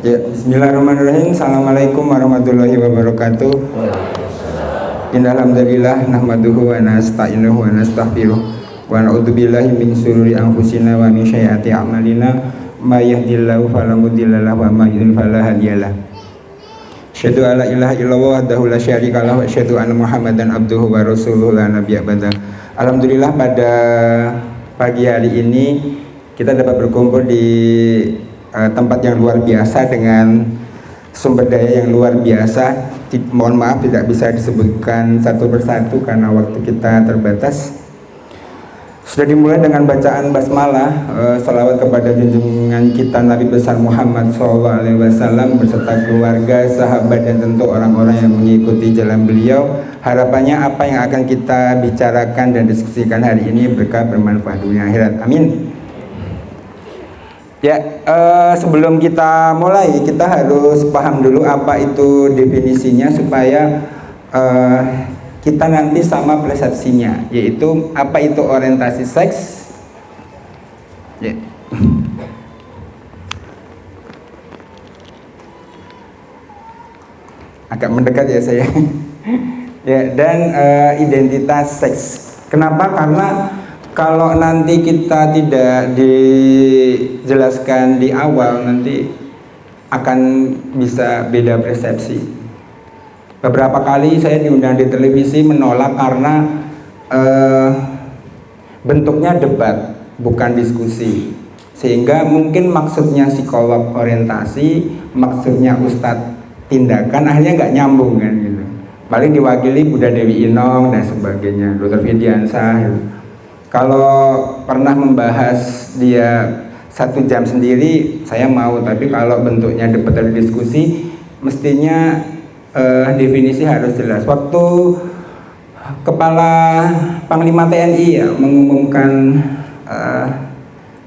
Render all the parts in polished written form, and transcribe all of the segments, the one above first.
Ya, bismillahirrahmanirrahim. Assalamualaikum warahmatullahi wabarakatuh. Innalhamdulillah nahmaduhu wa nasta'inuhu wa nastaghfiruh wa na'udzubillahi min syururi anfusina wa min sayyiati a'malina may yahdihillahu fala mudhillalah wa may yudhlil fala hadiyalah. Asyhadu an la ilaha illallah wahdahu la syarika lahu wa asyhadu anna Muhammadan abduhu wa rasuluhu la nabiyya ba'da. Alhamdulillah pada pagi hari ini kita dapat berkumpul di tempat yang luar biasa dengan sumber daya yang luar biasa. Mohon maaf tidak bisa disebutkan satu persatu karena waktu kita terbatas. Sudah dimulai dengan bacaan basmalah, salawat kepada junjungan kita Nabi besar Muhammad SAW beserta keluarga, sahabat dan tentu orang-orang yang mengikuti jalan beliau. Harapannya apa yang akan kita bicarakan dan diskusikan hari ini berkah bermanfaat dunia akhirat. Amin. Ya, sebelum kita mulai kita harus paham dulu apa itu definisinya supaya kita nanti sama persepsinya, yaitu apa itu orientasi seks. Ya. Agak mendekat ya saya. Ya, dan identitas seks. Kenapa? Karena kalau nanti kita tidak dijelaskan di awal, nanti akan bisa beda persepsi. Beberapa kali saya diundang di televisi menolak karena bentuknya debat, bukan diskusi. Sehingga mungkin maksudnya psikolog orientasi, maksudnya ustadz tindakan, akhirnya nggak nyambung kan gitu. Paling diwakili Budha Dewi Inong dan sebagainya, Dr. Fidiansah gitu. Kalau pernah membahas dia 1 jam sendiri, saya mau. Tapi kalau bentuknya debat atau diskusi, mestinya definisi harus jelas. Waktu Kepala Panglima TNI ya mengumumkan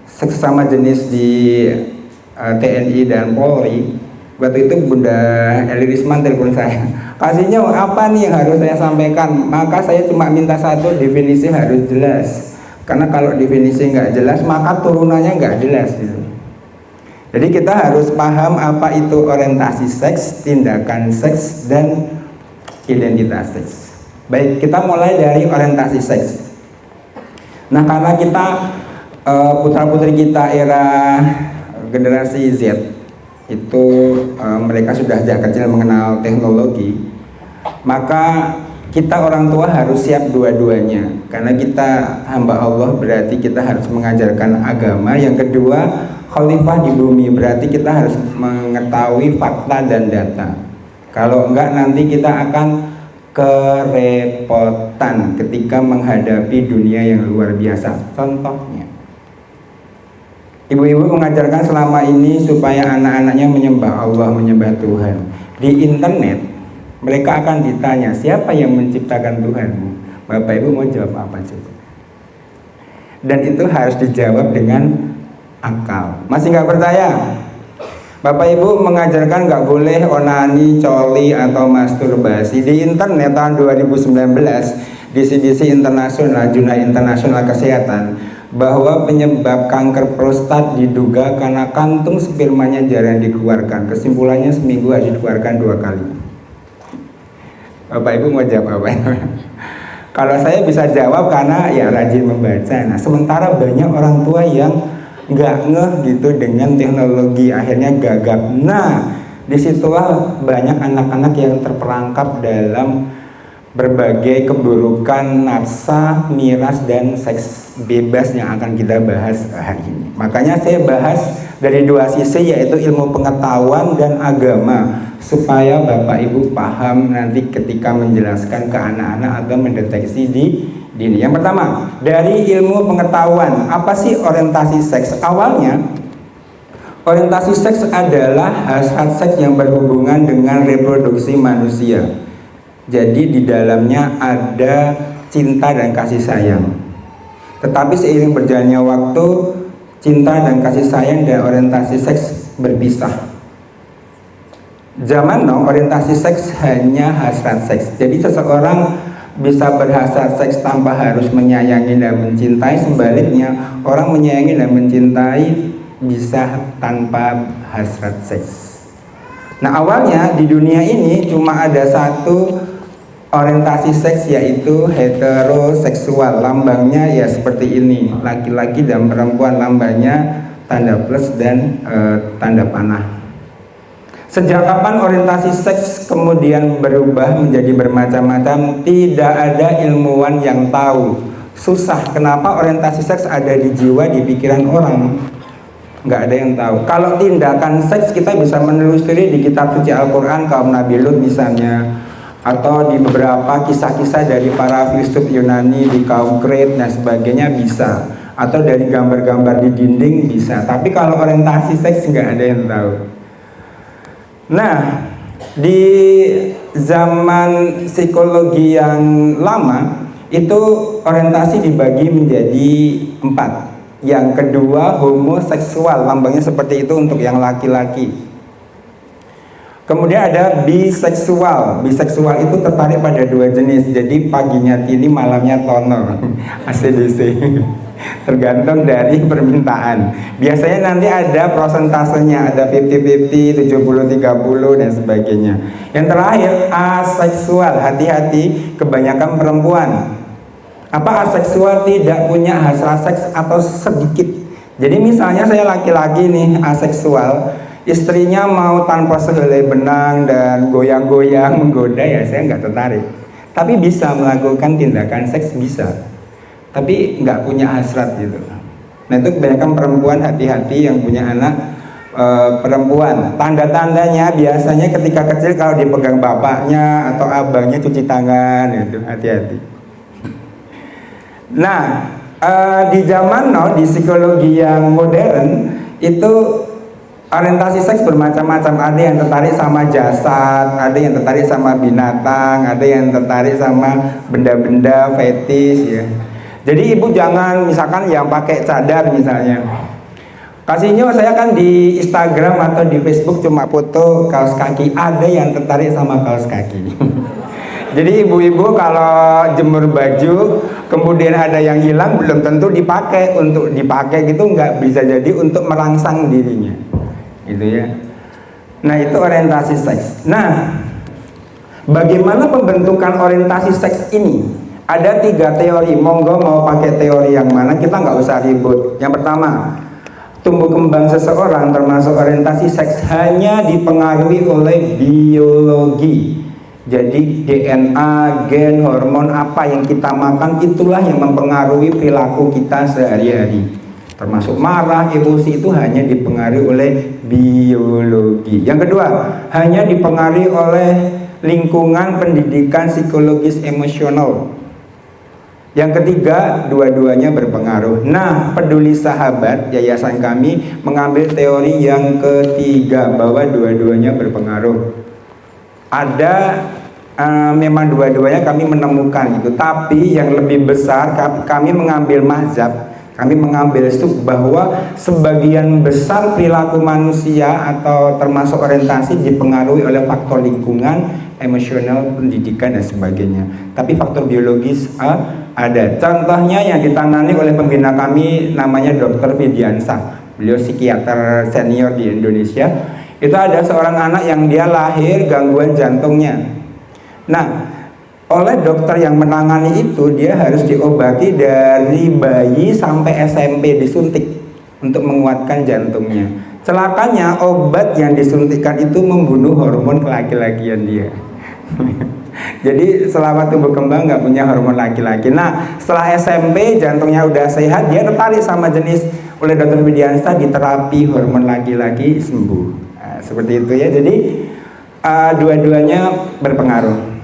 sesama jenis di TNI dan Polri, waktu itu Bunda Eli Risman telepon saya. Kasihnya apa nih yang harus saya sampaikan? Maka saya cuma minta satu, definisi harus jelas. Karena kalau definisi nggak jelas, maka turunannya nggak jelas gitu. Jadi kita harus paham apa itu orientasi seks, tindakan seks, dan identitas seks. Baik, kita mulai dari orientasi seks. Nah, karena kita putra-putri kita era generasi Z itu mereka sudah sejak kecil mengenal teknologi, maka kita orang tua harus siap dua-duanya. Karena kita hamba Allah, berarti kita harus mengajarkan agama. Yang kedua, khalifah di bumi, berarti kita harus mengetahui fakta dan data. Kalau enggak, nanti kita akan kerepotan ketika menghadapi dunia yang luar biasa. Contohnya, ibu-ibu mengajarkan selama ini supaya anak-anaknya menyembah Allah, menyembah Tuhan. Di internet mereka akan ditanya, siapa yang menciptakan Tuhan? Bapak Ibu mau jawab apa coba? Dan itu harus dijawab dengan akal. Masih nggak percaya? Bapak Ibu mengajarkan nggak boleh onani, coli, atau masturbasi. Di internet tahun 2019, di CDC Internasional, Jurnal Internasional Kesehatan, bahwa penyebab kanker prostat diduga karena kantung spermanya jarang dikeluarkan. Kesimpulannya seminggu harus dikeluarkan 2 kali. Bapak Ibu mau jawab apa? Kalau saya bisa jawab karena ya rajin membaca. Nah, sementara banyak orang tua yang nggak ngeh gitu dengan teknologi, akhirnya gagap. Nah, disitulah banyak anak-anak yang terperangkap dalam berbagai keburukan nafsa, miras, dan seks bebas yang akan kita bahas hari ini. Makanya saya bahas dari 2 sisi, yaitu ilmu pengetahuan dan agama, supaya Bapak Ibu paham nanti ketika menjelaskan ke anak-anak atau mendeteksi di dini. Yang pertama, dari ilmu pengetahuan, apa sih orientasi seks? Awalnya, orientasi seks adalah hasrat seks yang berhubungan dengan reproduksi manusia. Jadi di dalamnya ada cinta dan kasih sayang. Tetapi seiring berjalannya waktu, cinta dan kasih sayang dan orientasi seks berpisah. Zaman now, orientasi seks hanya hasrat seks. Jadi seseorang bisa berhasrat seks tanpa harus menyayangi dan mencintai. Sebaliknya, orang menyayangi dan mencintai bisa tanpa hasrat seks. Nah, awalnya di dunia ini cuma ada satu orientasi seks, yaitu heteroseksual. Lambangnya ya seperti ini, laki-laki dan perempuan, lambangnya tanda plus dan tanda panah. Sejak kapan orientasi seks kemudian berubah menjadi bermacam-macam, tidak ada ilmuwan yang tahu. Susah, kenapa orientasi seks ada di jiwa, di pikiran orang, nggak ada yang tahu. Kalau tindakan seks kita bisa menelusuri di kitab suci Al-Quran, kaum Nabi Lut misalnya, atau di beberapa kisah-kisah dari para filsuf Yunani di kaum Krete dan sebagainya bisa, atau dari gambar-gambar di dinding bisa. Tapi kalau orientasi seks nggak ada yang tahu. Nah, di zaman psikologi yang lama itu orientasi dibagi menjadi 4. Yang kedua homoseksual, lambangnya seperti itu untuk yang laki-laki. Kemudian ada biseksual. Biseksual itu tertarik pada 2 jenis. Jadi paginya Tini, malamnya Tono. ACDC. Tergantung dari permintaan. Biasanya nanti ada prosentasenya, ada 50-50, 70-30 dan sebagainya. Yang terakhir aseksual, hati-hati, kebanyakan perempuan. Apa aseksual? Tidak punya hasrat seks atau sedikit. Jadi misalnya saya laki-laki nih, aseksual, istrinya mau tanpa sehelai benang dan goyang-goyang menggoda, ya saya nggak tertarik. Tapi bisa melakukan tindakan seks, bisa, tapi nggak punya hasrat gitu. Nah itu kebanyakan perempuan, hati-hati yang punya anak perempuan. Tanda-tandanya biasanya ketika kecil kalau dipegang bapaknya atau abangnya cuci tangan gitu, hati-hati. Nah di zaman now, di psikologi yang modern itu orientasi seks bermacam-macam. Ada yang tertarik sama jasad, ada yang tertarik sama binatang, ada yang tertarik sama benda-benda fetish ya. Jadi ibu jangan misalkan yang pakai cadar misalnya. Kasihnya saya kan di Instagram atau di Facebook cuma foto kaos kaki, ada yang tertarik sama kaos kaki. Jadi ibu-ibu kalau jemur baju kemudian ada yang hilang, belum tentu dipakai. Untuk dipakai gitu nggak bisa jadi untuk merangsang dirinya, gitu ya. Nah itu orientasi seks. Nah bagaimana pembentukan orientasi seks ini? Ada 3 teori, monggo mau pakai teori yang mana, kita nggak usah ribut. Yang pertama, tumbuh kembang seseorang termasuk orientasi seks hanya dipengaruhi oleh biologi. Jadi DNA, gen, hormon apa yang kita makan itulah yang mempengaruhi perilaku kita sehari-hari. Termasuk marah, emosi itu hanya dipengaruhi oleh biologi. Yang kedua, hanya dipengaruhi oleh lingkungan pendidikan psikologis emosional. Yang ketiga, dua-duanya berpengaruh. Nah, Peduli Sahabat, yayasan kami mengambil teori yang ketiga, bahwa dua-duanya berpengaruh. Ada memang dua-duanya kami menemukan itu, tapi yang lebih besar kami mengambil mazhab, kami mengambil sub bahwa sebagian besar perilaku manusia atau termasuk orientasi dipengaruhi oleh faktor lingkungan, emosional, pendidikan dan sebagainya. Tapi faktor biologis ada. Contohnya yang ditangani oleh pembina kami namanya Dr. Widiansa. Beliau psikiater senior di Indonesia. Itu ada seorang anak yang dia lahir gangguan jantungnya. Nah, oleh dokter yang menangani itu dia harus diobati dari bayi sampai SMP, disuntik untuk menguatkan jantungnya. Celakanya obat yang disuntikan itu membunuh hormon kelaki-lakian dia. Jadi selama tumbuh kembang nggak punya hormon laki-laki. Nah setelah SMP jantungnya udah sehat, dia tertarik sama jenis, oleh Dr. Widiansa diterapi hormon laki-laki, sembuh. Nah, seperti itu ya. Jadi dua-duanya berpengaruh.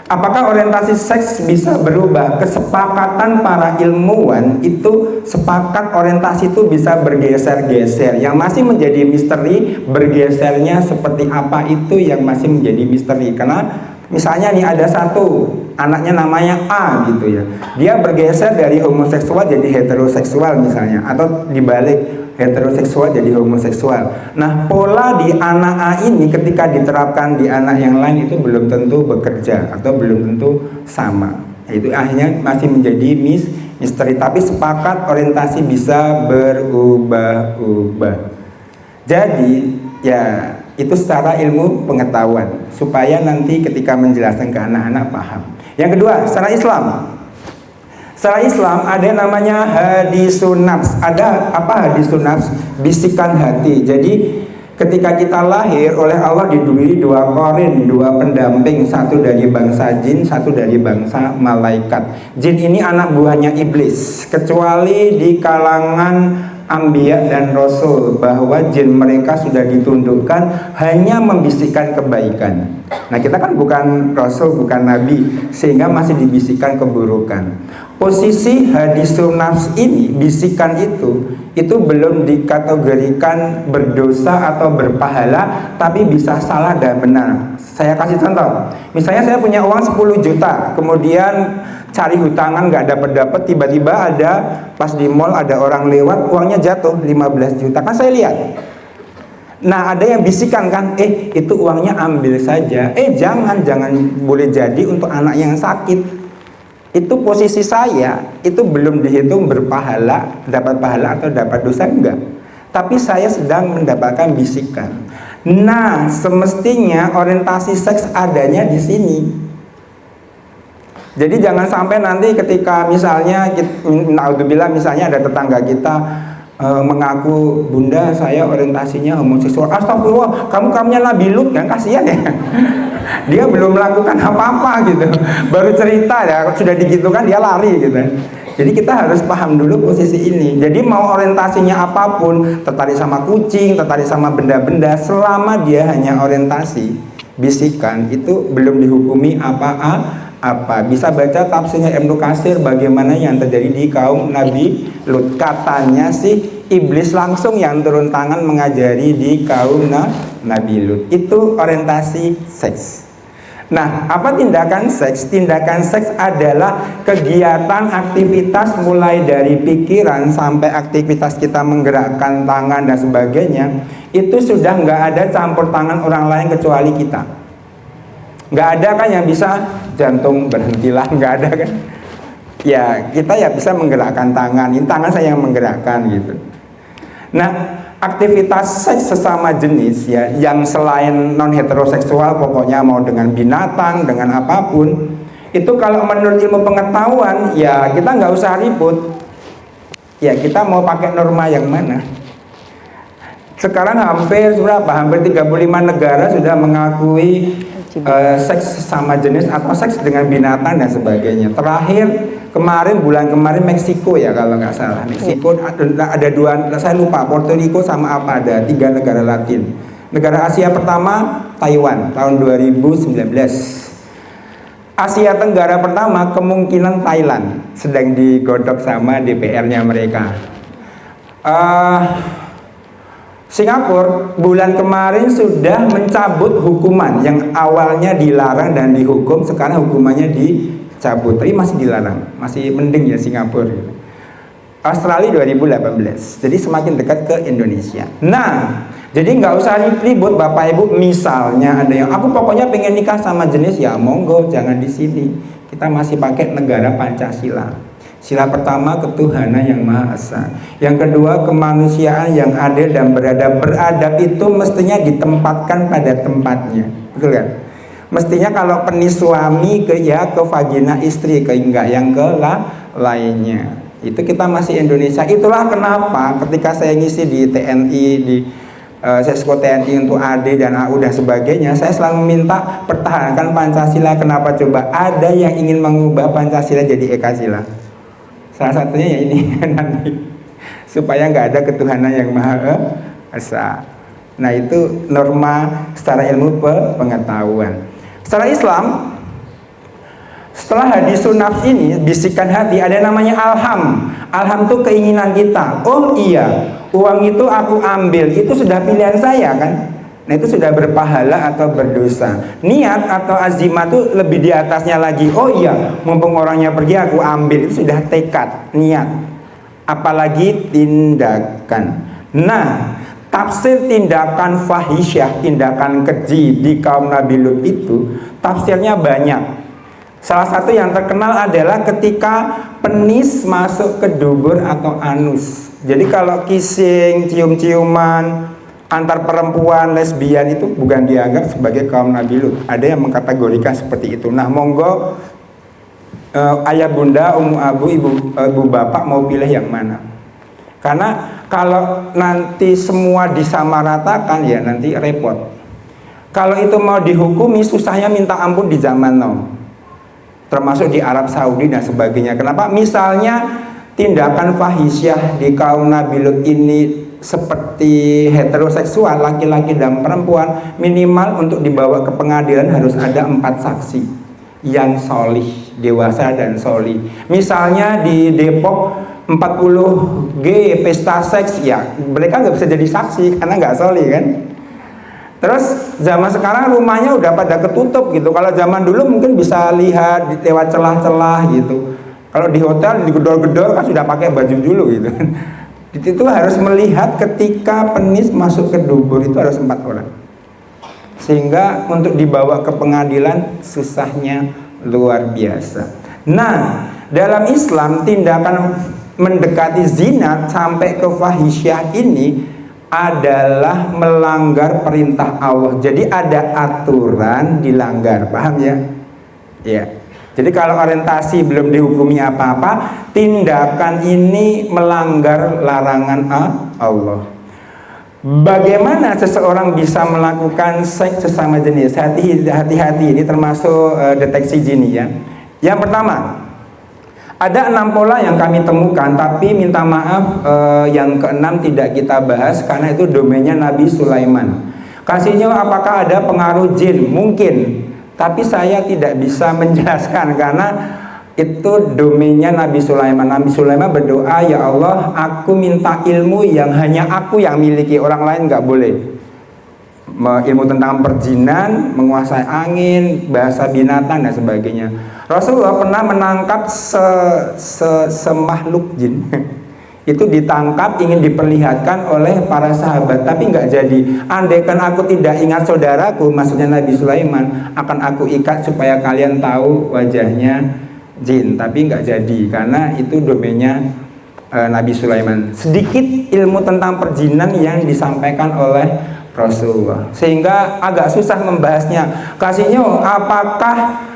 Apakah orientasi seks bisa berubah? Kesepakatan para ilmuwan itu sepakat orientasi itu bisa bergeser-geser. Yang masih menjadi misteri bergesernya seperti apa itu yang masih menjadi misteri. Karena misalnya nih ada satu anaknya namanya A gitu ya, dia bergeser dari homoseksual jadi heteroseksual misalnya, atau dibalik, heteroseksual jadi homoseksual. Nah pola di anak A ini ketika diterapkan di anak yang lain itu belum tentu bekerja atau belum tentu sama. Itu akhirnya masih menjadi misteri. Tapi sepakat orientasi bisa berubah-ubah. Jadi ya Itu secara ilmu pengetahuan, supaya nanti ketika menjelaskan ke anak-anak paham. Yang kedua, secara Islam. Secara Islam ada yang namanya hadisun nafs. Ada apa hadisun nafs? Bisikan hati. Jadi ketika kita lahir oleh Allah diberi dua korin, dua pendamping, satu dari bangsa jin, satu dari bangsa malaikat. Jin ini anak buahnya iblis, kecuali di kalangan Anbiya dan Rasul, bahwa jin mereka sudah ditundukkan hanya membisikkan kebaikan. Nah, kita kan bukan Rasul, bukan Nabi, sehingga masih dibisikkan keburukan. Posisi hadisun nafs ini, bisikan itu belum dikategorikan berdosa atau berpahala, tapi bisa salah dan benar. Saya kasih contoh. Misalnya saya punya uang 10 juta, kemudian cari hutangan nggak dapat, tiba-tiba ada pas di mall ada orang lewat, uangnya jatuh 15 juta, kan saya lihat. Nah, ada yang bisikan kan, itu uangnya ambil saja, jangan boleh jadi untuk anak yang sakit. Itu posisi saya, itu belum dihitung berpahala, dapat pahala atau dapat dosa, enggak. Tapi saya sedang mendapatkan bisikan. Nah, semestinya orientasi seks adanya di sini. Jadi jangan sampai nanti ketika misalnya naudzubillah, misalnya ada tetangga kita mengaku, bunda saya orientasinya homoseksual. Astagfirullah, kamunya Nabi Lut, kan kasihan ya. Dia belum melakukan apa-apa gitu, baru cerita ya sudah digitukan dia lari gitu. Jadi kita harus paham dulu posisi ini. Jadi mau orientasinya apapun, tertarik sama kucing, tertarik sama benda-benda, selama dia hanya orientasi bisikan, itu belum dihukumi apa. Bisa baca tafsirnya Ibnu Katsir bagaimana yang terjadi di kaum Nabi Lut. Katanya sih iblis langsung yang turun tangan mengajari di kaum Nabi Lut. Itu orientasi seks. Nah, apa tindakan seks? Tindakan seks adalah kegiatan aktivitas mulai dari pikiran sampai aktivitas kita menggerakkan tangan dan sebagainya. Itu sudah nggak ada campur tangan orang lain kecuali kita. Nggak ada kan yang bisa jantung berhentilah, nggak ada kan. Ya, kita ya bisa menggerakkan tangan. Ini tangan saya yang menggerakkan gitu. Nah, aktivitas seks sesama jenis ya, yang selain non heteroseksual, pokoknya mau dengan binatang, dengan apapun, itu kalau menurut ilmu pengetahuan ya kita nggak usah ribut. Ya, kita mau pakai norma yang mana? Sekarang hampir 35 negara sudah mengakui seks sesama jenis atau seks dengan binatang dan sebagainya. Terakhir bulan kemarin Meksiko ya kalau nggak salah. Meksiko ada dua, saya lupa, Puerto Rico sama apa, ada 3 negara Latin. Negara Asia pertama Taiwan tahun 2019. Asia Tenggara pertama kemungkinan Thailand, sedang digodok sama DPR-nya mereka. Singapura bulan kemarin sudah mencabut hukuman yang awalnya dilarang dan dihukum, sekarang hukumannya dicabut, tapi masih dilarang, masih mending ya Singapura. Australia 2018, jadi semakin dekat ke Indonesia. Nah, jadi nggak usah ribut Bapak Ibu. Misalnya ada yang aku pokoknya pengen nikah sama jenis, ya monggo, jangan di sini. Kita masih pakai negara Pancasila. Sila pertama ketuhanan yang Maha Esa. Yang kedua kemanusiaan yang adil dan beradab. Beradab itu mestinya ditempatkan pada tempatnya, betul kan? Mestinya kalau penis suami ke vagina istri, ke enggak yang ke lainnya. Itu kita masih Indonesia. Itulah kenapa ketika saya ngisi di TNI, di Sesko TNI untuk AD dan AU dan sebagainya, saya selalu minta pertahankan Pancasila. Kenapa coba? Ada yang ingin mengubah Pancasila jadi Ekasila. Salah satunya ya ini nanti supaya nggak ada ketuhanan yang Maha Esa. Nah, itu norma secara ilmu pengetahuan. Secara Islam, setelah hadisun nafs ini, bisikan hati, ada namanya alham. Alham itu keinginan kita. Oh iya, uang itu aku ambil, itu sudah pilihan saya kan. Nah, itu sudah berpahala atau berdosa. Niat atau azimah itu lebih di atasnya lagi. Oh iya, mumpung orangnya pergi aku ambil, itu sudah tekad, niat. Apalagi tindakan. Nah, tafsir tindakan fahisyah, tindakan keji di kaum Nabi Lut itu tafsirnya banyak. Salah satu yang terkenal adalah ketika penis masuk ke dubur atau anus. Jadi kalau kissing, cium-ciuman, antar perempuan lesbian itu bukan dianggap sebagai kaum Nabi Lut. Ada yang mengkategorikan seperti itu. Nah, monggo ayah bunda, abu, ibu bapak mau pilih yang mana? Karena kalau nanti semua disamaratakan ya nanti repot. Kalau itu mau dihukumi susahnya minta ampun di zaman now, termasuk di Arab Saudi dan sebagainya. Kenapa? Misalnya tindakan fahisyah di kaum Nabi Lut ini seperti heteroseksual, laki-laki dan perempuan, minimal untuk dibawa ke pengadilan harus ada 4 saksi yang solih, dewasa dan solih. Misalnya di Depok 40G pesta seks, ya mereka nggak bisa jadi saksi karena nggak solih kan. Terus zaman sekarang rumahnya udah pada ketutup gitu. Kalau zaman dulu mungkin bisa lihat lewat celah-celah gitu. Kalau di hotel, di gedor-gedor kan sudah pakai baju dulu gitu. Itu harus melihat ketika penis masuk ke dubur itu harus 4 orang. Sehingga untuk dibawa ke pengadilan susahnya luar biasa. Nah, dalam Islam tindakan mendekati zina sampai ke fahisyah ini adalah melanggar perintah Allah. Jadi ada aturan dilanggar, paham ya? Ya. Jadi kalau orientasi belum dihukumi apa-apa, tindakan ini melanggar larangan Allah. Bagaimana seseorang bisa melakukan seks sesama jenis? Hati-hati, ini termasuk deteksi jini ya. Yang pertama, ada 6 pola yang kami temukan, tapi minta maaf yang ke-6 tidak kita bahas karena itu domainnya Nabi Sulaiman. Kasihnya apakah ada pengaruh jin? Mungkin. Tapi saya tidak bisa menjelaskan karena itu domainnya Nabi Sulaiman. Nabi Sulaiman berdoa, ya Allah, aku minta ilmu yang hanya aku yang miliki, orang lain nggak boleh. Ilmu tentang perjinan, menguasai angin, bahasa binatang dan sebagainya. Rasulullah pernah menangkap semakhluk jin. Itu ditangkap ingin diperlihatkan oleh para sahabat, tapi nggak jadi. Andaikan aku tidak ingat saudaraku, maksudnya Nabi Sulaiman, akan aku ikat supaya kalian tahu wajahnya jin, tapi nggak jadi karena itu domainnya Nabi Sulaiman. Sedikit ilmu tentang perjinan yang disampaikan oleh Rasulullah, sehingga agak susah membahasnya. Kasihnya apakah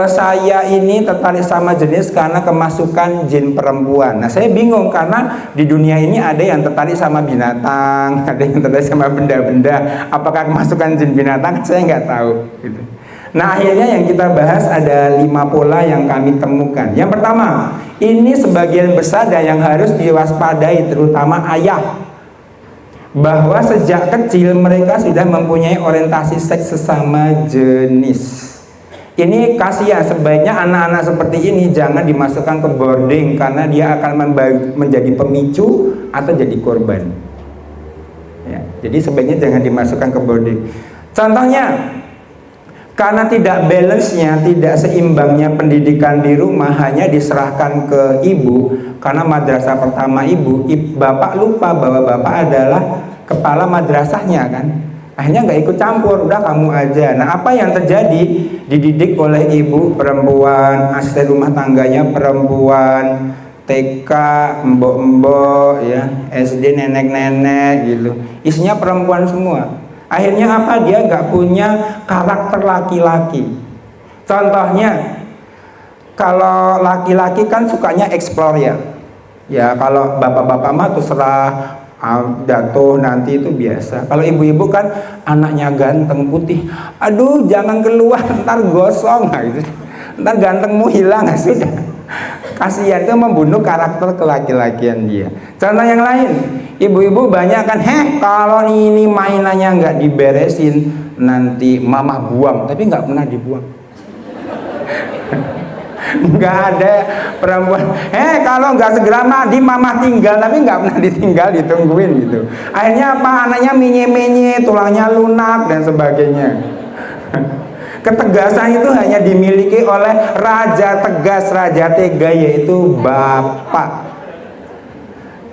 saya ini tertarik sama jenis karena kemasukan jin perempuan. Nah, saya bingung karena di dunia ini ada yang tertarik sama binatang, ada yang tertarik sama benda-benda. Apakah kemasukan jin binatang? Saya nggak tahu. Gitu. Nah, akhirnya yang kita bahas ada 5 pola yang kami temukan. Yang pertama, ini sebagian besar dan yang harus diwaspadai, terutama ayah, bahwa sejak kecil mereka sudah mempunyai orientasi seks sesama jenis. Ini kasihan, sebaiknya anak-anak seperti ini jangan dimasukkan ke boarding karena dia akan menjadi pemicu atau jadi korban. Ya, jadi sebaiknya jangan dimasukkan ke boarding. Contohnya, karena tidak balance-nya, tidak seimbangnya pendidikan di rumah hanya diserahkan ke ibu, karena madrasah pertama ibu, bapak lupa bahwa bapak adalah kepala madrasahnya kan. Akhirnya nggak ikut campur, udah kamu aja. Nah, apa yang terjadi? Dididik oleh ibu perempuan, asisten rumah tangganya perempuan, TK, mbok-mbok, ya, SD nenek-nenek gitu. Isinya perempuan semua. Akhirnya apa? Dia nggak punya karakter laki-laki. Contohnya, kalau laki-laki kan sukanya explore ya. Ya kalau bapak-bapak mah terserah, jatuh nanti itu biasa. Kalau ibu-ibu kan anaknya ganteng putih, aduh jangan keluar ntar gosong, nah, gitu. Ntar gantengmu hilang, nah, sudah. Kasihan, itu membunuh karakter kelaki-lakian dia. Contoh yang lain, ibu-ibu banyak kan, kalau ini mainannya nggak diberesin nanti mama buang, tapi nggak pernah dibuang. Nggak ada perempuan, kalau nggak segera mandi mama tinggal, tapi nggak pernah ditinggal, ditungguin gitu. Akhirnya apa? Anaknya menye-menye, tulangnya lunak dan sebagainya. Ketegasan itu hanya dimiliki oleh raja tegas, raja tega, yaitu bapak.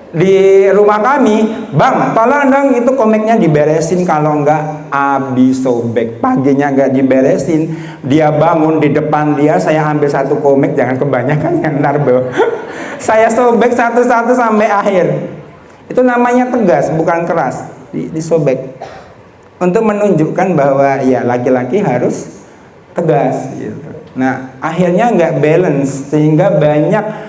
Di rumah kami, bang tolong dong itu komiknya diberesin, kalau enggak habis sobek. Paginya enggak diberesin, dia bangun di depan dia, saya ambil satu komik, jangan kebanyakan yang ntar bawa. Saya sobek satu-satu sampai akhir. Itu namanya tegas, bukan keras. disobek untuk menunjukkan bahwa ya laki-laki harus tegas gitu. Nah akhirnya nggak balance sehingga banyak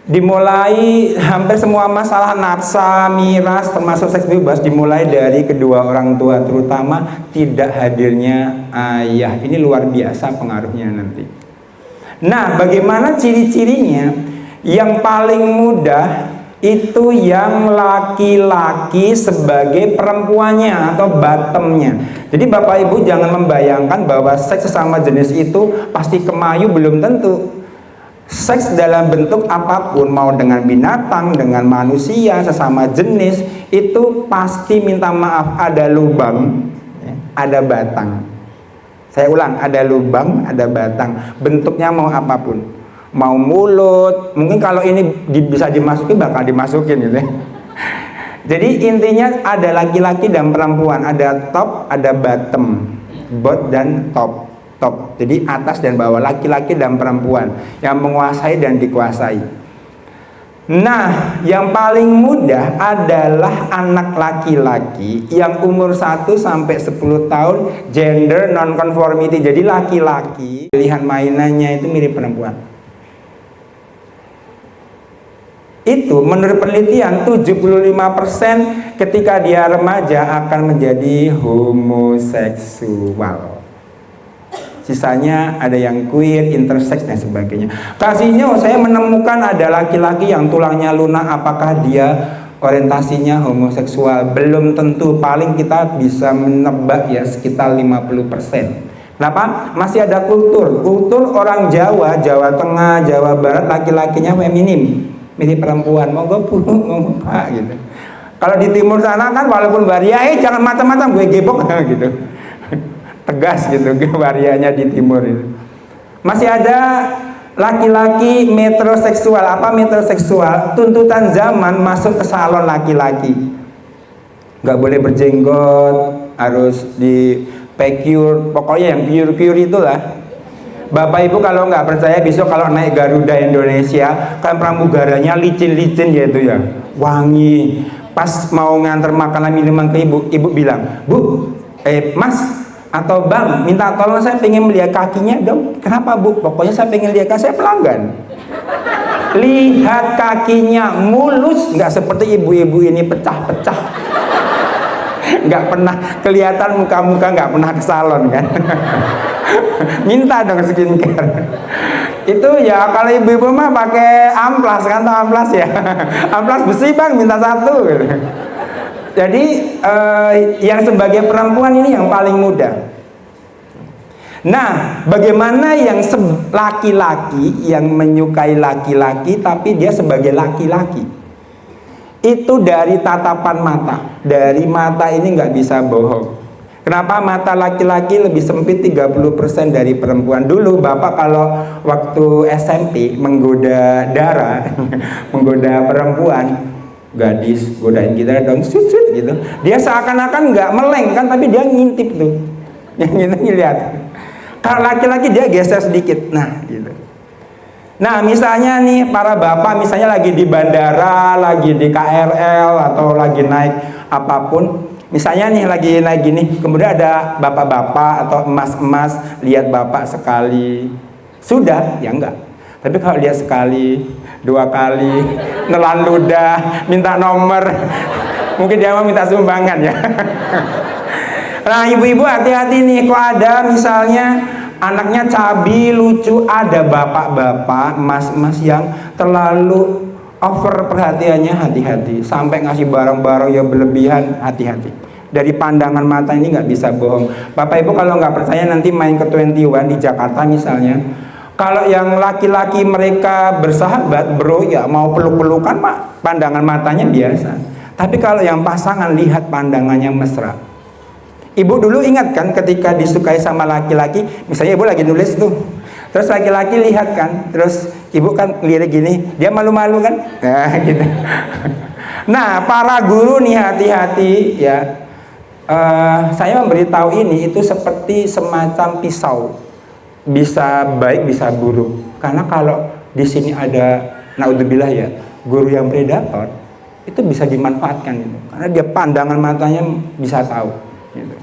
dimulai hampir semua masalah nafsa, miras, termasuk seks bebas dimulai dari kedua orang tua, terutama tidak hadirnya ayah. Ini luar biasa pengaruhnya nanti. Nah, bagaimana ciri-cirinya? Yang paling mudah itu yang laki-laki sebagai perempuannya atau bottomnya. Jadi Bapak Ibu jangan membayangkan bahwa seks sesama jenis itu pasti kemayu, belum tentu. Seks dalam bentuk apapun, mau dengan binatang, dengan manusia, sesama jenis, itu pasti minta maaf, ada lubang, ada batang. Saya ulang, ada lubang, ada batang. Bentuknya mau apapun, mau mulut, mungkin kalau ini bisa dimasuki bakal dimasukin gitu. Jadi intinya ada laki-laki dan perempuan, ada top, ada bottom, bot dan top. Jadi atas dan bawah, laki-laki dan perempuan yang menguasai dan dikuasai. Nah, yang paling mudah adalah anak laki-laki yang umur 1 sampai 10 tahun, gender non-conformity. Jadi laki-laki pilihan mainannya itu mirip perempuan. Itu menurut penelitian 75% ketika dia remaja akan menjadi homoseksual. Sisanya ada yang queer, intersex dan sebagainya. Kasihnya saya menemukan ada laki-laki yang tulangnya lunak, apakah dia orientasinya homoseksual? Belum tentu, paling kita bisa menebak ya sekitar 50%. Kenapa? Masih ada kultur orang Jawa, Jawa Tengah, Jawa Barat, laki-lakinya feminim, mirip perempuan, monggo Bu, monggo Pak gitu. Kalau di timur sana kan walaupun waria, jangan macam-macam gue gebok gitu. Tegas gitu varianya di timur itu. Masih ada laki-laki metroseksual. Apa metroseksual? Tuntutan zaman masuk ke salon laki-laki. Nggak boleh berjenggot, harus di pedicure, pokoknya yang pure-pure itulah. Bapak Ibu kalau nggak percaya besok kalau naik Garuda Indonesia kan pramugaranya licin-licin gitu ya, wangi. Pas mau nganter makanan minuman ke ibu bilang, Bu, Mas atau Bang, minta tolong saya pengen melihat kakinya dong. Kenapa Bu? Pokoknya saya pengen lihat, saya pelanggan. Lihat kakinya mulus, nggak seperti ibu-ibu ini pecah-pecah. Nggak pernah kelihatan muka-muka, nggak pernah ke salon kan. Minta dong skincare. Itu ya kalau ibu-ibu mah pakai amplas kan, tau amplas ya. Amplas besi Bang, minta 1 gitu. Jadi yang sebagai perempuan ini yang paling mudah. Nah, bagaimana yang laki-laki yang menyukai laki-laki tapi dia sebagai laki-laki? Itu dari tatapan mata. Dari mata ini nggak bisa bohong. Kenapa mata laki-laki lebih sempit 30% dari perempuan? Dulu Bapak kalau waktu SMP menggoda Dara, menggoda perempuan, gadis godain kita dong, sut gitu. Dia seakan-akan nggak meleng kan, tapi dia ngintip tuh, yang ngeliat. Kalau laki-laki dia geser sedikit, nah gitu. Nah misalnya nih para bapak, misalnya lagi di bandara, lagi di KRL atau lagi naik apapun, misalnya nih lagi naik gini, kemudian ada bapak-bapak atau emas-emas lihat bapak sekali, sudah ya enggak. Tapi kalau lihat sekali, 2 kali, nelan ludah, minta nomor, mungkin dia mau minta sumbangan ya. Nah ibu-ibu hati-hati nih, kok ada misalnya anaknya cabi, lucu, ada bapak-bapak, mas-mas yang terlalu over perhatiannya, hati-hati. Sampai ngasih barang-barang yang berlebihan, hati-hati. Dari pandangan mata ini nggak bisa bohong. Bapak Ibu kalau nggak percaya nanti main ke 21 di Jakarta misalnya. Kalau yang laki-laki mereka bersahabat, bro, ya mau peluk-pelukan Pak, pandangan matanya biasa. Tapi kalau yang pasangan, lihat pandangannya mesra. Ibu dulu ingat kan ketika disukai sama laki-laki, misalnya ibu lagi nulis tuh, terus laki-laki lihat kan, terus ibu kan lihat gini, dia malu-malu kan, nah gitu. Nah para guru nih hati-hati ya. Saya memberitahu ini itu seperti semacam pisau, bisa baik bisa buruk. Karena kalau di sini ada naudzubillah ya, guru yang predator, itu bisa dimanfaatkan gitu. Karena dia pandangan matanya bisa tahu gitu.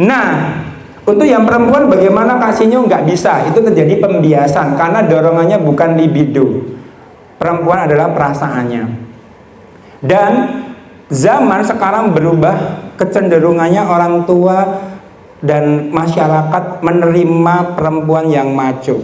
Nah, untuk yang perempuan bagaimana kasihnya nggak bisa, itu terjadi pembiasan karena dorongannya bukan libido. Perempuan adalah perasaannya. Dan zaman sekarang berubah, kecenderungannya orang tua dan masyarakat menerima perempuan yang macho.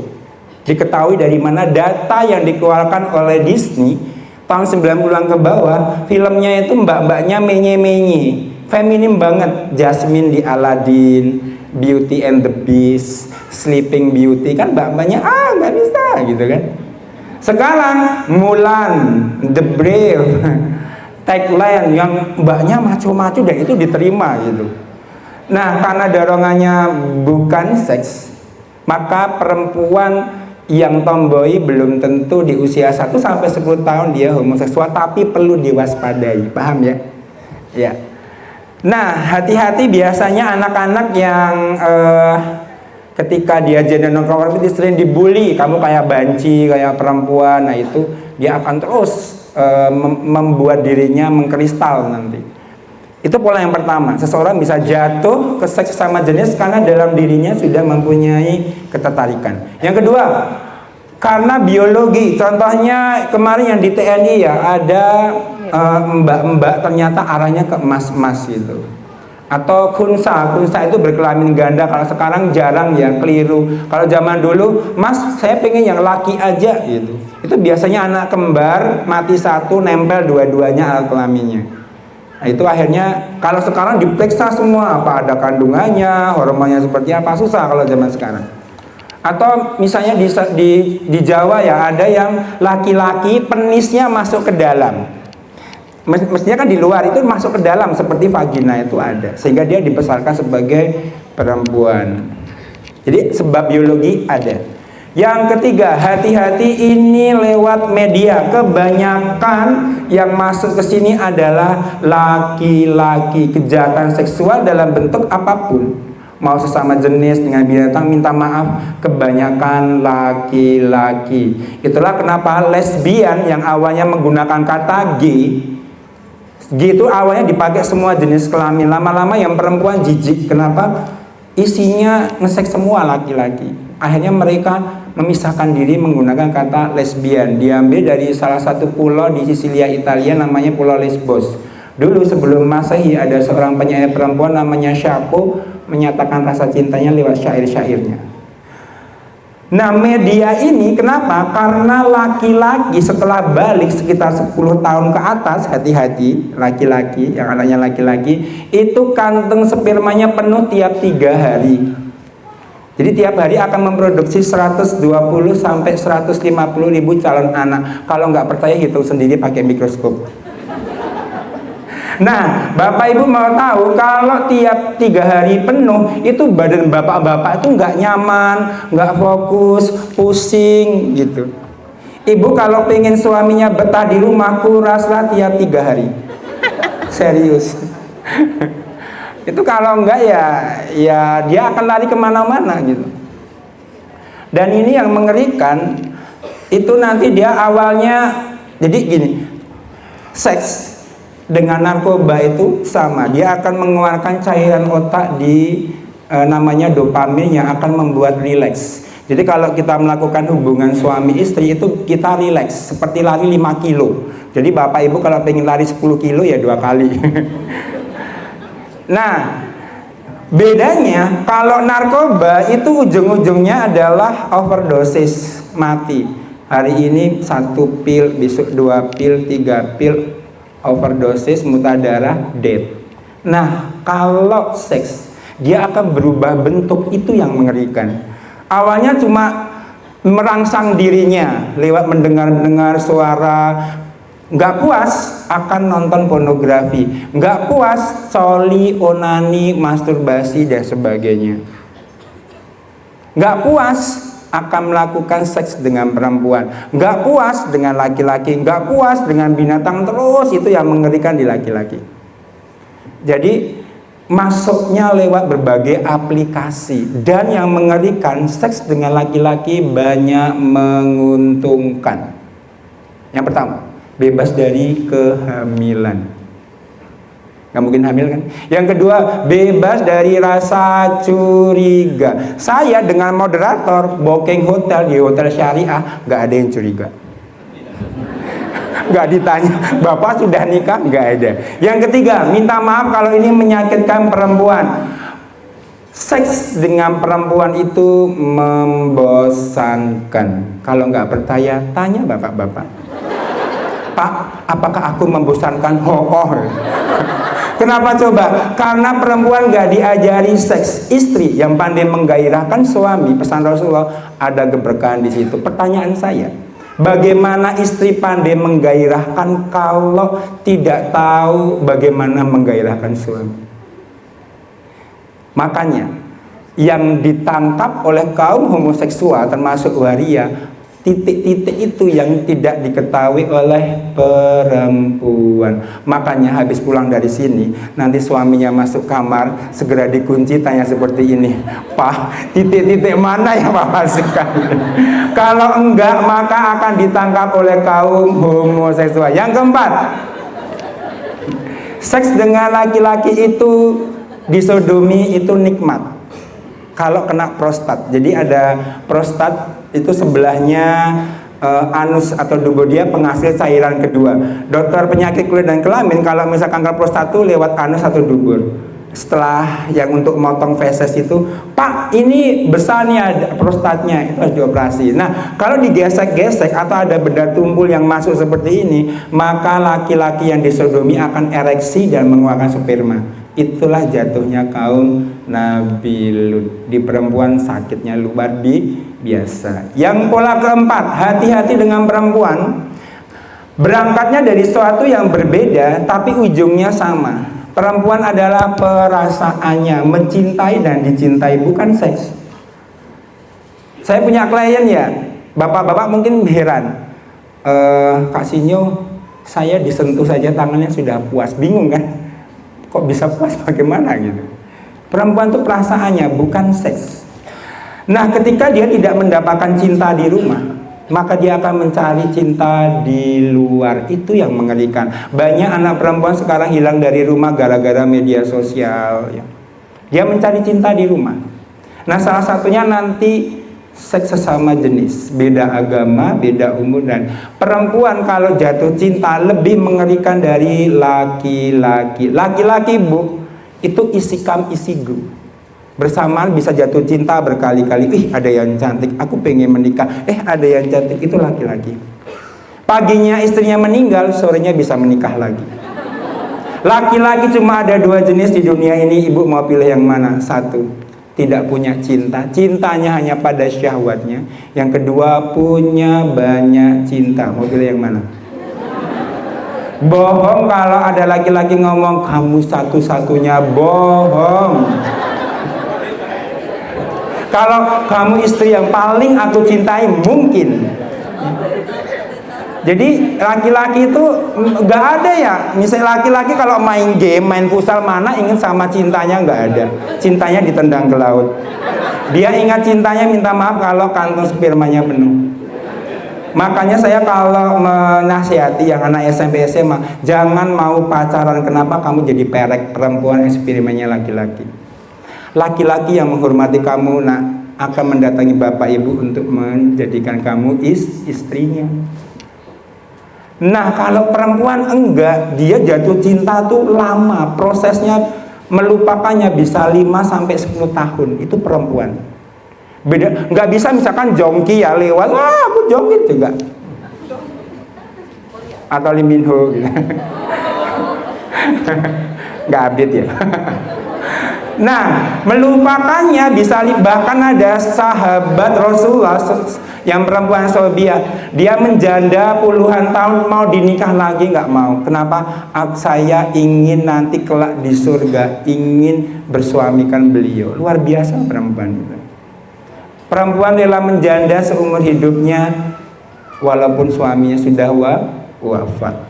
Diketahui dari mana data yang dikeluarkan oleh Disney tahun 90-an ke bawah, filmnya itu mbak-mbaknya menye-menye, feminim banget. Jasmine di Aladdin, Beauty and the Beast, Sleeping Beauty, kan mbak-mbaknya nggak bisa gitu kan. Sekarang Mulan, The Brave, tagline yang mbaknya maco-maco dan itu diterima gitu. Nah, karena dorongannya bukan seks, maka perempuan yang tomboy belum tentu di usia 1 sampai 10 tahun dia homoseksual, tapi perlu diwaspadai. Paham ya? Ya. Nah, hati-hati biasanya anak-anak yang ketika dia gender nonconforming itu sering dibully, kamu kayak banci, kayak perempuan. Nah, itu dia akan terus membuat dirinya mengkristal nanti. Itu pola yang pertama. Seseorang bisa jatuh ke seks sama jenis karena dalam dirinya sudah mempunyai ketertarikan. Yang kedua, karena biologi. Contohnya kemarin yang di TNI ya, ada mbak-mbak ternyata arahnya ke emas-emas gitu. Atau kunsa itu berkelamin ganda. Kalau sekarang jarang ya, keliru. Kalau zaman dulu, mas saya pengen yang laki aja gitu. Itu biasanya anak kembar, mati satu, nempel dua-duanya alat kelaminnya. Nah, itu akhirnya kalau sekarang diperiksa semua, apa ada kandungannya, hormonnya seperti apa, susah kalau zaman sekarang. Atau misalnya di Jawa ya, ada yang laki-laki penisnya masuk ke dalam. Mestinya kan di luar, itu masuk ke dalam seperti vagina itu ada, sehingga dia dibesarkan sebagai perempuan. Jadi sebab biologi ada. Yang ketiga, hati-hati ini lewat media. Kebanyakan yang masuk ke sini adalah laki-laki. Kejahatan seksual dalam bentuk apapun, mau sesama jenis dengan binatang, minta maaf, kebanyakan laki-laki. Itulah kenapa lesbian yang awalnya menggunakan kata gay, gitu awalnya dipakai semua jenis kelamin, lama-lama yang perempuan jijik. Kenapa? Isinya ngesek semua laki-laki. Akhirnya mereka memisahkan diri menggunakan kata lesbian. Diambil dari salah satu pulau di Sisilia Italia namanya Pulau Lesbos. Dulu sebelum Masehi ada seorang penyair perempuan namanya Sappho menyatakan rasa cintanya lewat syair-syairnya. Nah, media ini kenapa? Karena laki-laki setelah balik sekitar 10 tahun ke atas, hati-hati, laki-laki, yang anaknya laki-laki, itu kantong spermanya penuh tiap 3 hari. Jadi tiap hari akan memproduksi 120 sampai 150 ribu calon anak. Kalau nggak percaya hitung sendiri pakai mikroskop. Nah, Bapak Ibu mau tahu kalau tiap 3 hari penuh itu badan bapak-bapak itu nggak nyaman, nggak fokus, pusing gitu. Ibu kalau pengen suaminya betah di rumah, kuraslah tiap 3 hari. Serius. Itu kalau enggak ya dia akan lari kemana-mana gitu. Dan ini yang mengerikan, itu nanti dia awalnya, jadi gini, seks dengan narkoba itu sama, dia akan mengeluarkan cairan otak di namanya dopamin yang akan membuat rileks. Jadi kalau kita melakukan hubungan suami istri itu kita rileks, seperti lari 5 kilo. Jadi Bapak Ibu kalau pengen lari 10 kilo ya 2 kali. Nah, bedanya kalau narkoba itu ujung-ujungnya adalah overdosis, mati. Hari ini 1 pil, besok 2 pil, 3 pil, overdosis, muntah darah, dead. Nah, kalau seks dia akan berubah bentuk, itu yang mengerikan. Awalnya cuma merangsang dirinya lewat mendengar suara, nggak puas akan nonton pornografi, nggak puas soli, onani, masturbasi dan sebagainya. Nggak puas akan melakukan seks dengan perempuan, nggak puas dengan laki-laki, nggak puas dengan binatang, terus itu yang mengerikan di laki-laki. Jadi masuknya lewat berbagai aplikasi, dan yang mengerikan seks dengan laki-laki banyak menguntungkan. Yang pertama, bebas dari kehamilan. Nggak mungkin hamil kan? Yang kedua, bebas dari rasa curiga. Saya dengan moderator booking hotel di hotel syariah, nggak ada yang curiga. Nggak ditanya, Bapak sudah nikah? Nggak ada. Yang ketiga, minta maaf kalau ini menyakitkan perempuan. Seks dengan perempuan itu membosankan. Kalau nggak percaya, tanya bapak-bapak. Pak, apakah aku membosankan? Kenapa coba? Karena perempuan gak diajari seks. Istri yang pandai menggairahkan suami, pesan Rasulullah, ada keberkahan di situ. Pertanyaan saya, bagaimana istri pandai menggairahkan kalau tidak tahu bagaimana menggairahkan suami? Makanya yang ditangkap oleh kaum homoseksual termasuk waria, titik-titik itu yang tidak diketahui oleh perempuan. Makanya habis pulang dari sini, nanti suaminya masuk kamar, segera dikunci, tanya seperti ini, Pak, titik-titik mana yang Bapak suka? Kalau enggak, maka akan ditangkap oleh kaum homoseksual. Yang keempat, seks dengan laki-laki itu disodomi itu nikmat kalau kena prostat. Jadi ada prostat itu sebelahnya anus atau dubur dia penghasil cairan kedua. Dokter penyakit kulit dan kelamin kalau misalkan kanker prostat itu lewat anus atau dubur. Setelah yang untuk motong feses itu, Pak, ini besarnya prostatnya, itu harus dioperasi. Nah, kalau digesek-gesek atau ada benda tumpul yang masuk seperti ini, maka laki-laki yang disodomi akan ereksi dan mengeluarkan sperma. Itulah jatuhnya kaum Nabi Lut. Di perempuan sakitnya luar biasa. Yang pola keempat, hati-hati dengan perempuan. Berangkatnya dari sesuatu yang berbeda tapi ujungnya sama. Perempuan adalah perasaannya, mencintai dan dicintai, bukan seks. Saya punya klien ya, bapak-bapak mungkin heran, Kak Sinyo, saya disentuh saja tangannya sudah puas, bingung kan? Kok bisa puas, bagaimana gitu? Perempuan itu perasaannya, bukan seks. Nah, ketika dia tidak mendapatkan cinta di rumah, maka dia akan mencari cinta di luar. Itu yang mengerikan. Banyak anak perempuan sekarang hilang dari rumah gara-gara media sosial ya. Dia mencari cinta di rumah. Nah, salah satunya nanti seks sesama jenis, beda agama, beda umur. Dan perempuan kalau jatuh cinta lebih mengerikan dari laki-laki. Laki-laki, Bu, itu isi kam isi gu. Bersamaan bisa jatuh cinta berkali-kali. Ada yang cantik, aku pengen menikah. Ada yang cantik, itu laki-laki. Paginya istrinya meninggal, sorenya bisa menikah lagi. Laki-laki cuma ada dua jenis di dunia ini. Ibu mau pilih yang mana? Satu, tidak punya cinta, cintanya hanya pada syahwatnya. Yang kedua, punya banyak cinta. Mau pilih yang mana? Bohong kalau ada laki-laki ngomong kamu satu-satunya, bohong. Kalau kamu istri yang paling aku cintai, mungkin. Jadi laki-laki itu nggak ada ya. Misalnya laki-laki kalau main game, main futsal, mana ingat sama cintanya? Nggak ada. Cintanya ditendang ke laut. Dia ingat cintanya, minta maaf kalau kantong spermanya penuh. Makanya saya kalau menasihati yang anak SMP SMA, jangan mau pacaran. Kenapa? Kamu jadi perek, perempuan eksperimennya laki-laki. Laki-laki yang menghormati kamu akan mendatangi bapak ibu untuk menjadikan kamu istrinya. Nah, kalau perempuan enggak, dia jatuh cinta tuh lama, prosesnya melupakannya bisa 5-10 tahun. Itu perempuan. Beda, nggak bisa misalkan jongki ya lewat, aku jongki juga. Atau Lee Min Ho gitu. Nggak update ya. Nah, melupakannya bisa, bahkan ada sahabat Rasulullah yang perempuan Sobia, dia menjanda puluhan tahun, mau dinikah lagi nggak mau. Kenapa? Saya ingin nanti kelak di surga, ingin bersuamikan beliau. Luar biasa perempuan itu. Perempuan rela menjanda seumur hidupnya walaupun suaminya sudah wafat.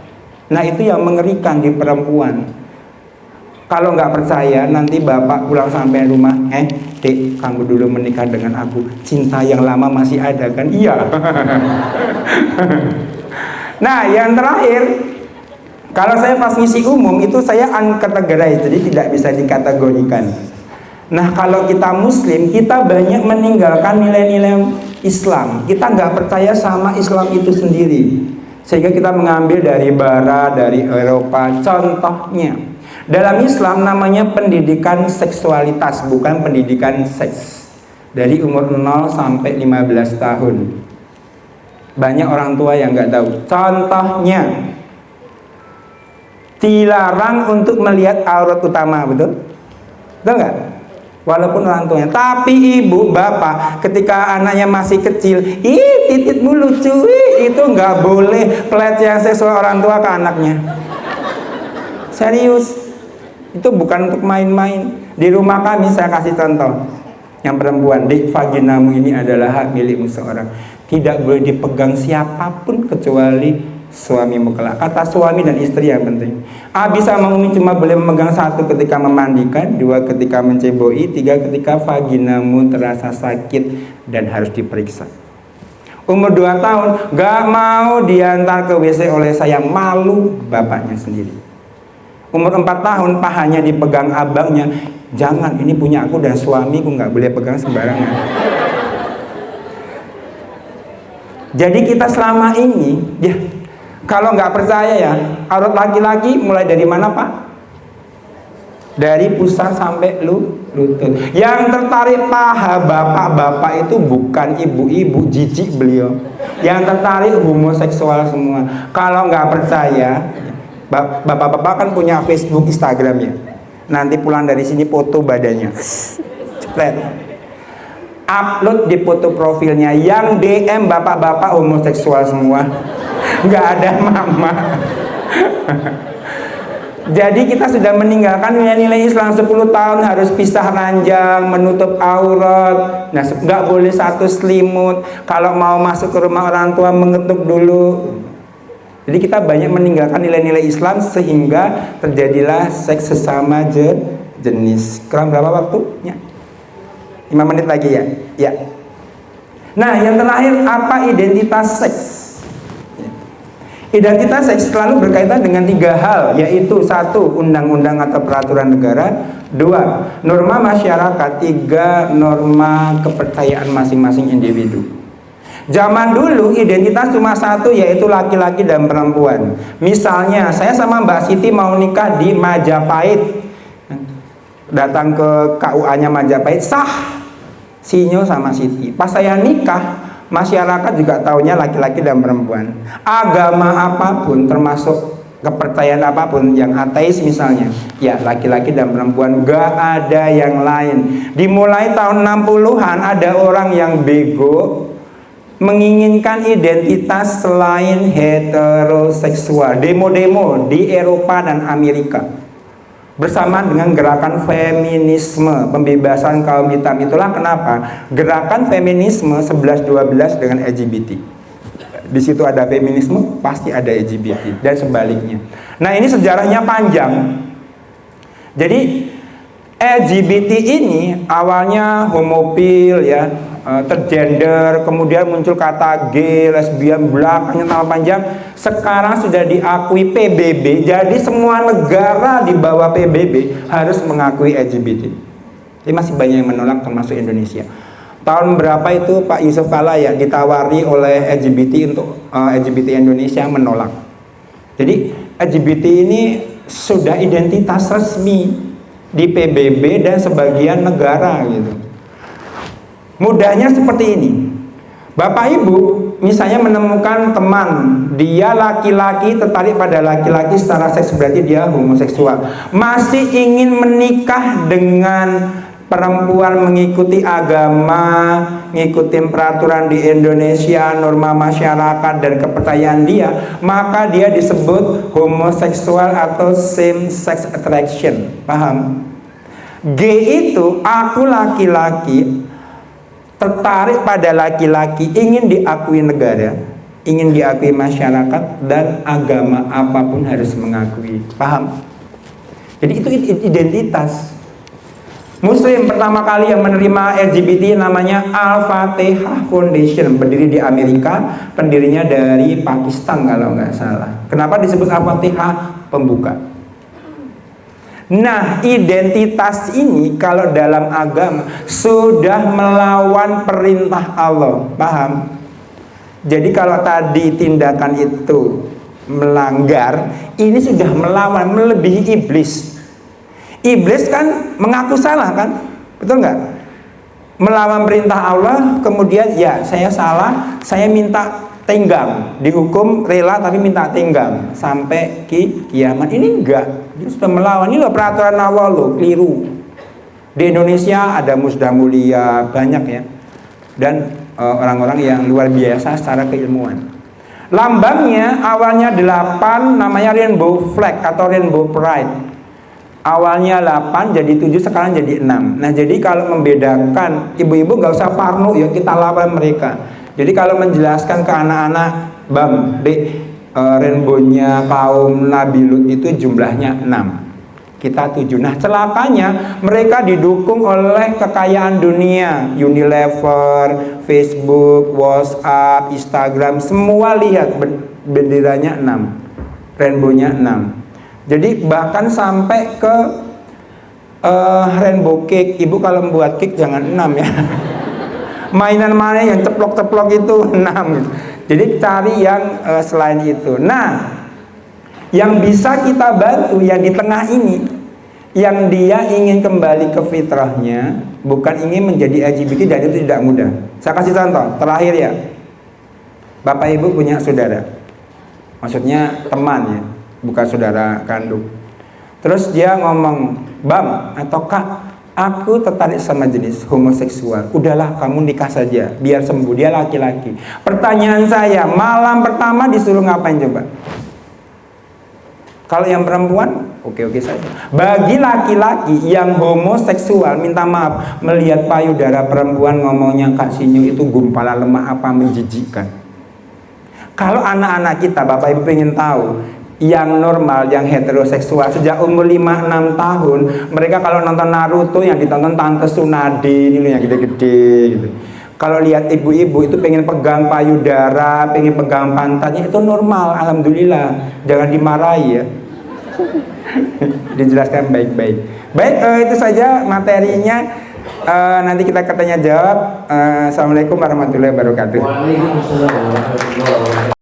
Nah, itu yang mengerikan di perempuan. Kalau nggak percaya, nanti bapak pulang sampai rumah, Dek, kamu dulu menikah dengan aku, cinta yang lama masih ada kan? Iya. Nah, yang terakhir, kalau saya pas ngisi umum itu saya uncategorized, jadi tidak bisa dikategorikan. Nah, kalau kita Muslim, kita banyak meninggalkan nilai-nilai Islam. Kita nggak percaya sama Islam itu sendiri, sehingga kita mengambil dari Barat, dari Eropa. Contohnya, dalam Islam namanya pendidikan seksualitas, bukan pendidikan seks. Dari umur 0 sampai 15 tahun. Banyak orang tua yang nggak tahu. Contohnya, dilarang untuk melihat aurat utama, betul? Betul nggak? Walaupun orang tuanya. Tapi ibu, bapak, ketika anaknya masih kecil, titikmu lucu, itu nggak boleh pelecehan seksual orang tua ke anaknya. Serius, itu bukan untuk main-main. Di rumah kami saya kasih contoh. Yang perempuan, dik, vaginamu ini adalah hak milikmu seorang. Tidak boleh dipegang siapapun kecuali suamimu kelak. Kata suami dan istri yang penting. Abi sama Umi cuma boleh memegang 1 ketika memandikan, 2 ketika menceboi, 3 ketika vaginamu terasa sakit dan harus diperiksa. Umur 2 tahun gak mau diantar ke WC oleh saya, malu bapaknya sendiri. Umur 4 tahun pahanya dipegang abangnya, jangan, ini punya aku dan suamiku, gak boleh pegang sembarangan. Jadi kita selama ini, ya, kalau nggak percaya ya, aurat laki-laki mulai dari mana Pak? Dari pusar sampai lutut. Yang tertarik paha bapak-bapak itu bukan ibu-ibu, jijik beliau. Yang tertarik homoseksual semua. Kalau nggak percaya, bapak-bapak kan punya Facebook, Instagram ya. Nanti pulang dari sini foto badannya, cepet, upload di foto profilnya. Yang DM bapak-bapak homoseksual semua. Nggak ada mama. Jadi kita sudah meninggalkan nilai-nilai Islam. 10 tahun harus pisah ranjang, menutup aurat. Nah, nggak boleh satu selimut. Kalau mau masuk ke rumah orang tua mengetuk dulu. Jadi kita banyak meninggalkan nilai-nilai Islam sehingga terjadilah seks sesama jenis. Kurang berapa waktunya? 5 menit lagi ya? Ya. Nah, yang terakhir, apa identitas seks? Identitas seks selalu berkaitan dengan 3 hal, yaitu 1. Undang-undang atau peraturan negara, 2. Norma masyarakat, 3. Norma kepercayaan masing-masing individu. Zaman dulu identitas cuma 1, yaitu laki-laki dan perempuan. Misalnya saya sama Mbak Siti mau nikah di Majapahit, datang ke KUA-nya Majapahit, sah Sinyo sama Siti. Pas saya nikah, masyarakat juga taunya laki-laki dan perempuan. Agama apapun, termasuk kepercayaan apapun, yang ateis misalnya, ya laki-laki dan perempuan, gak ada yang lain. Dimulai tahun 60-an ada orang yang bego menginginkan identitas selain heteroseksual. Demo-demo di Eropa dan Amerika bersama dengan gerakan feminisme, pembebasan kaum hitam. Itulah kenapa gerakan feminisme 11-12 dengan LGBT. Di situ ada feminisme, pasti ada LGBT dan sebaliknya. Nah, ini sejarahnya panjang. Jadi LGBT ini awalnya homofil ya, tergender, kemudian muncul kata gay, lesbian, belakangnya nama panjang. Sekarang sudah diakui PBB, jadi semua negara di bawah PBB harus mengakui LGBT. Ini masih banyak yang menolak, termasuk Indonesia. Tahun berapa itu Pak Yusuf Kala ya ditawari oleh LGBT untuk LGBT Indonesia, menolak. Jadi LGBT ini sudah identitas resmi di PBB dan sebagian negara gitu. Mudahnya seperti ini. Bapak Ibu misalnya menemukan teman, dia laki-laki tertarik pada laki-laki secara seks, berarti dia homoseksual. Masih ingin menikah dengan perempuan, mengikuti agama, ngikutin peraturan di Indonesia, norma masyarakat dan kepercayaan dia, maka dia disebut homoseksual atau same sex attraction. Paham? G itu aku laki-laki tertarik pada laki-laki, ingin diakui negara, ingin diakui masyarakat, dan agama apapun harus mengakui. Paham? Jadi itu identitas. Muslim pertama kali yang menerima LGBT namanya Al-Fatihah Foundation, berdiri di Amerika, pendirinya dari Pakistan kalau nggak salah. Kenapa disebut Al-Fatihah? Pembuka. Nah, identitas ini kalau dalam agama sudah melawan perintah Allah, paham? Jadi kalau tadi tindakan itu melanggar, ini sudah melawan, melebihi iblis. Iblis kan mengaku salah kan, betul nggak? Melawan perintah Allah, kemudian ya saya salah, saya minta tenggang, dihukum rela tapi minta tenggang sampai kiamat. Ini enggak, dia sudah melawan. Ini loh peraturan Allah loh, keliru. Di Indonesia ada Musda Mulia banyak ya, dan orang-orang yang luar biasa secara keilmuan. Lambangnya awalnya 8, namanya rainbow flag atau rainbow pride. Awalnya 8 jadi 7, sekarang jadi 6. Nah jadi kalau membedakan, ibu-ibu nggak usah parno ya, kita lawan mereka. Jadi kalau menjelaskan ke anak-anak, Bang, rainbow-nya kaum Nabi Lut itu jumlahnya 6, kita 7. Nah celakanya mereka didukung oleh kekayaan dunia, Unilever, Facebook, WhatsApp, Instagram, semua lihat benderanya 6, rainbow-nya 6. Jadi bahkan sampai ke rainbow cake. Ibu kalau membuat cake jangan 6 ya. Mainan mana yang ceplok-ceplok itu 6. Jadi cari yang selain itu. Nah, yang bisa kita bantu yang di tengah ini, yang dia ingin kembali ke fitrahnya, bukan ingin menjadi LGBT, dan itu tidak mudah. Saya kasih contoh terakhir ya. Bapak ibu punya saudara, maksudnya teman ya, bukan saudara kandung. Terus dia ngomong, Bang atau Kak, aku tertarik sama jenis homoseksual. Udahlah kamu nikah saja, biar sembuh. Dia laki-laki. Pertanyaan saya, malam pertama disuruh ngapain coba? Kalau yang perempuan, oke-oke saja. Bagi laki-laki yang homoseksual, minta maaf, melihat payudara perempuan ngomongnya Kak Sinyu itu gumpalan lemak apa, menjijikkan. Kalau anak-anak kita, Bapak Ibu pengen tahu, yang normal, yang heteroseksual sejak umur 5-6 tahun, mereka kalau nonton Naruto yang ditonton Tante Tsunade ini yang gede-gede gitu. Kalau lihat ibu-ibu itu pengen pegang payudara, pengen pegang pantatnya, itu normal, alhamdulillah. Jangan dimarahi ya. Dijelaskan baik-baik. Baik, itu saja materinya. Nanti kita tanya jawab. Assalamualaikum warahmatullahi wabarakatuh. Waalaikumsalam warahmatullahi wabarakatuh.